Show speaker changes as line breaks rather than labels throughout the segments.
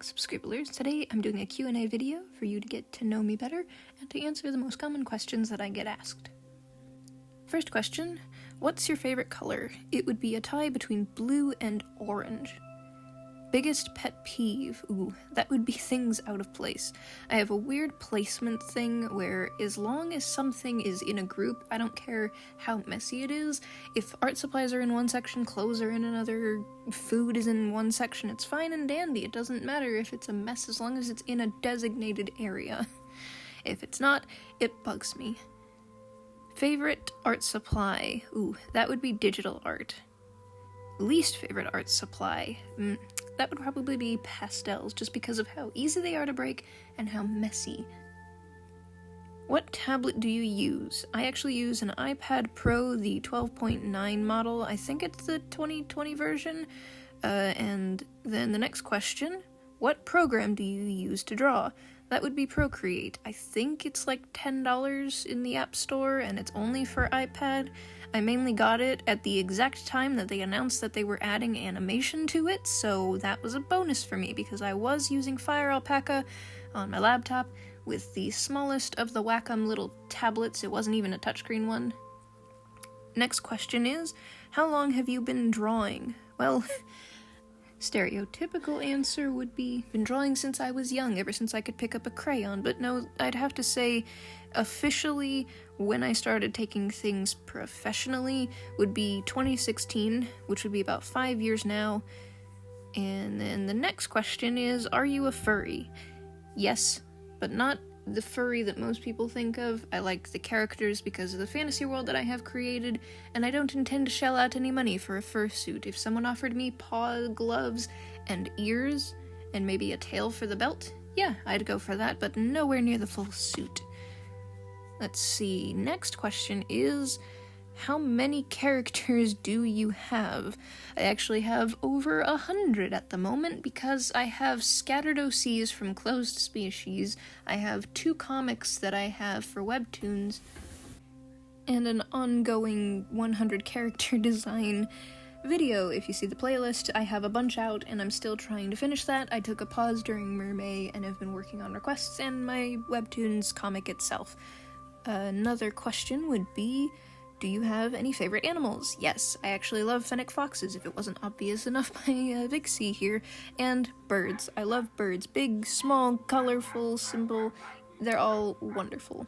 back, subscribers. Today I'm doing a Q&A video for you to get to know me better and to answer the most common questions that I get asked. First question, what's your favorite color? It would be a tie between blue and orange. Biggest pet peeve? Ooh, that would be things out of place. I have a weird placement thing where as long as something is in a group, I don't care how messy it is. If art supplies are in one section, clothes are in another, food is in one section, it's fine and dandy. It doesn't matter if it's a mess as long as it's in a designated area. If it's not, it bugs me. Favorite art supply? Ooh, that would be digital art. Least favorite art supply? That would probably be pastels, just because of how easy they are to break and how messy. What tablet do you use? I actually use an iPad Pro, the 12.9 model. I think it's the 2020 version. And then the next question, what program do you use to draw? That would be Procreate. I think it's like $10 in the App Store, and it's only for iPad. I mainly got it at the exact time that they announced that they were adding animation to it, so that was a bonus for me because I was using Fire Alpaca on my laptop with the smallest of the Wacom little tablets. It wasn't even a touchscreen one. Next question is, how long have you been drawing? Well, stereotypical answer would be, been drawing since I was young, ever since I could pick up a crayon, but no, I'd have to say officially when I started taking things professionally would be 2016, which would be about 5 years now. And then the next question is, are you a furry? Yes, but not the furry that most people think of. I like the characters because of the fantasy world that I have created, and I don't intend to shell out any money for a fursuit. If someone offered me paw gloves and ears and maybe a tail for the belt, yeah, I'd go for that, but nowhere near the full suit. Let's see, next question is, how many characters do you have? I actually have over 100 at the moment because I have scattered OCs from closed species, I have 2 comics that I have for webtoons, and an ongoing 100 character design video. If you see the playlist, I have a bunch out and I'm still trying to finish that. I took a pause during Mermay and have been working on requests and my webtoons comic itself. Another question would be, do you have any favorite animals? Yes, I actually love fennec foxes, if it wasn't obvious enough by Vixie here, and birds. I love birds. Big, small, colorful, simple, they're all wonderful.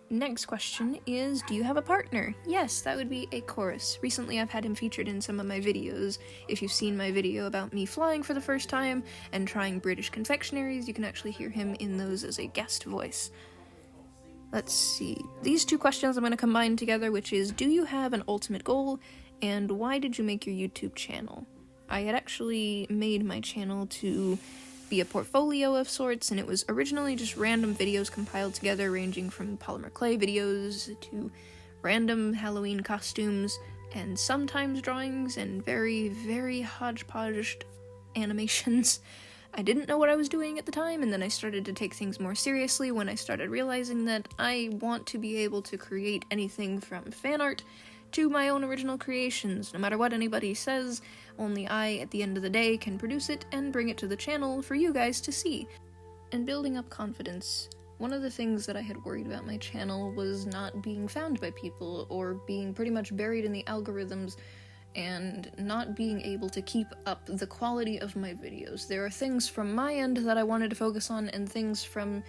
Next question is, do you have a partner? Yes, that would be a chorus. Recently I've had him featured in some of my videos. If you've seen my video about me flying for the first time and trying British confectionaries, you can actually hear him in those as a guest voice. Let's see, these 2 questions I'm going to combine together, which is, do you have an ultimate goal, and why did you make your YouTube channel? I had actually made my channel to be a portfolio of sorts, and it was originally just random videos compiled together, ranging from polymer clay videos to random Halloween costumes, and sometimes drawings, and very, very hodgepodged animations. I didn't know what I was doing at the time, and then I started to take things more seriously when I started realizing that I want to be able to create anything from fan art to my own original creations. No matter what anybody says, only I, at the end of the day, can produce it and bring it to the channel for you guys to see. And building up confidence. One of the things that I had worried about my channel was not being found by people, or being pretty much buried in the algorithms, and not being able to keep up the quality of my videos. There are things from my end that I wanted to focus on, and things from,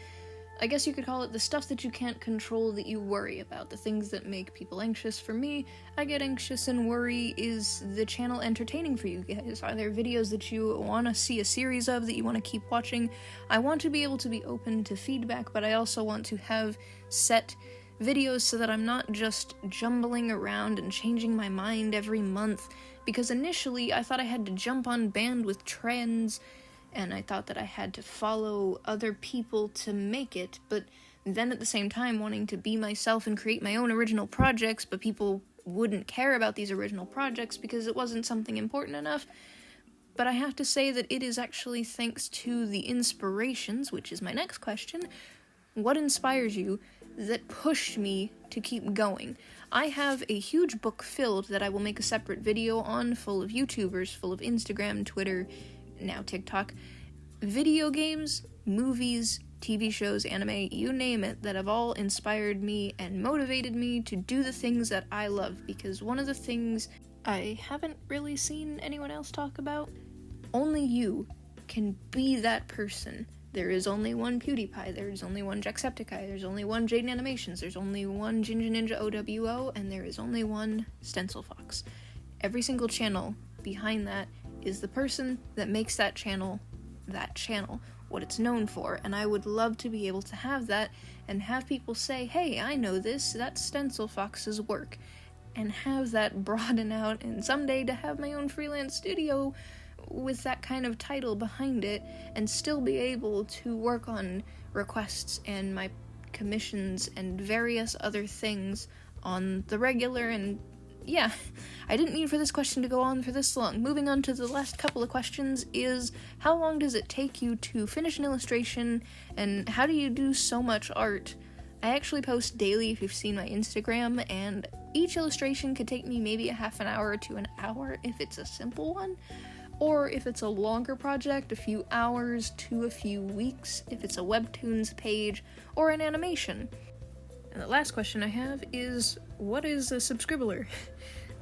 I guess you could call it, the stuff that you can't control that you worry about, the things that make people anxious. For me, I get anxious and worry, is the channel entertaining for you guys? Are there videos that you want to see a series of, that you want to keep watching? I want to be able to be open to feedback, but I also want to have set videos so that I'm not just jumbling around and changing my mind every month, because initially I thought I had to jump on band with trends, and I thought that I had to follow other people to make it, but then at the same time wanting to be myself and create my own original projects, but people wouldn't care about these original projects because it wasn't something important enough. But I have to say that it is actually thanks to the inspirations, which is my next question. What inspires you that pushed me to keep going? I have a huge book filled that I will make a separate video on, full of YouTubers, full of Instagram, Twitter, now TikTok, video games, movies, TV shows, anime, you name it, that have all inspired me and motivated me to do the things that I love, because one of the things I haven't really seen anyone else talk about, only you can be that person. There is only one PewDiePie, there's only one Jacksepticeye, there's only one Jaden Animations, there's only one Ginger Ninja OWO, and there is only one Stencil Fox. Every single channel behind that is the person that makes that channel, what it's known for, and I would love to be able to have that and have people say, hey, I know this, that's Stencil Fox's work, and have that broaden out, and someday to have my own freelance studio with that kind of title behind it, and still be able to work on requests and my commissions and various other things on the regular. And yeah, I didn't mean for this question to go on for this long. Moving on to the last couple of questions is, how long does it take you to finish an illustration, and how do you do so much art? I actually post daily if you've seen my Instagram, and each illustration could take me maybe a half an hour to an hour if it's a simple one, or if it's a longer project, a few hours to a few weeks if it's a webtoons page or an animation. And the last question I have is, what is a subscriber?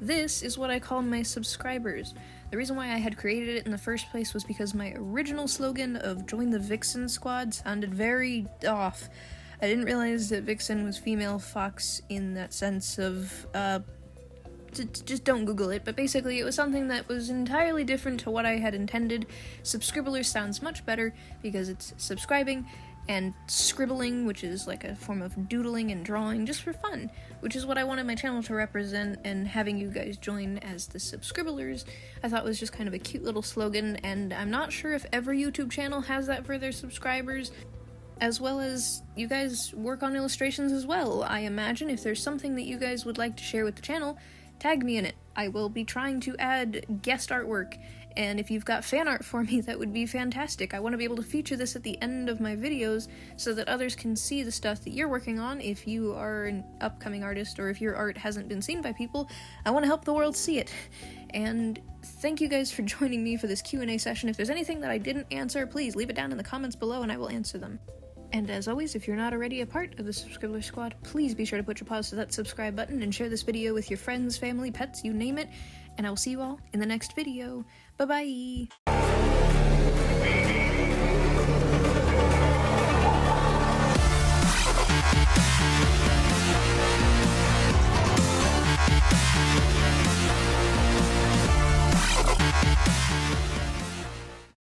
This is what I call my subscribers. The reason why I had created it in the first place was because my original slogan of Join the Vixen Squad sounded very off. I didn't realize that Vixen was female fox in that sense of, just don't Google it, but basically it was something that was entirely different to what I had intended. Subscribers sounds much better because it's subscribing, and scribbling, which is like a form of doodling and drawing just for fun, which is what I wanted my channel to represent, and having you guys join as the subscribers I thought was just kind of a cute little slogan, and I'm not sure if every YouTube channel has that for their subscribers, as well as you guys work on illustrations as well. I imagine if there's something that you guys would like to share with the channel, tag me in it. I will be trying to add guest artwork, and if you've got fan art for me, that would be fantastic. I want to be able to feature this at the end of my videos so that others can see the stuff that you're working on if you are an upcoming artist, or if your art hasn't been seen by people. I want to help the world see it. And thank you guys for joining me for this Q&A session. If there's anything that I didn't answer, please leave it down in the comments below and I will answer them. And as always, if you're not already a part of the Subscriber Squad, please be sure to put your paws to that subscribe button and share this video with your friends, family, pets, you name it. And I will see you all in the next video. Bye-bye!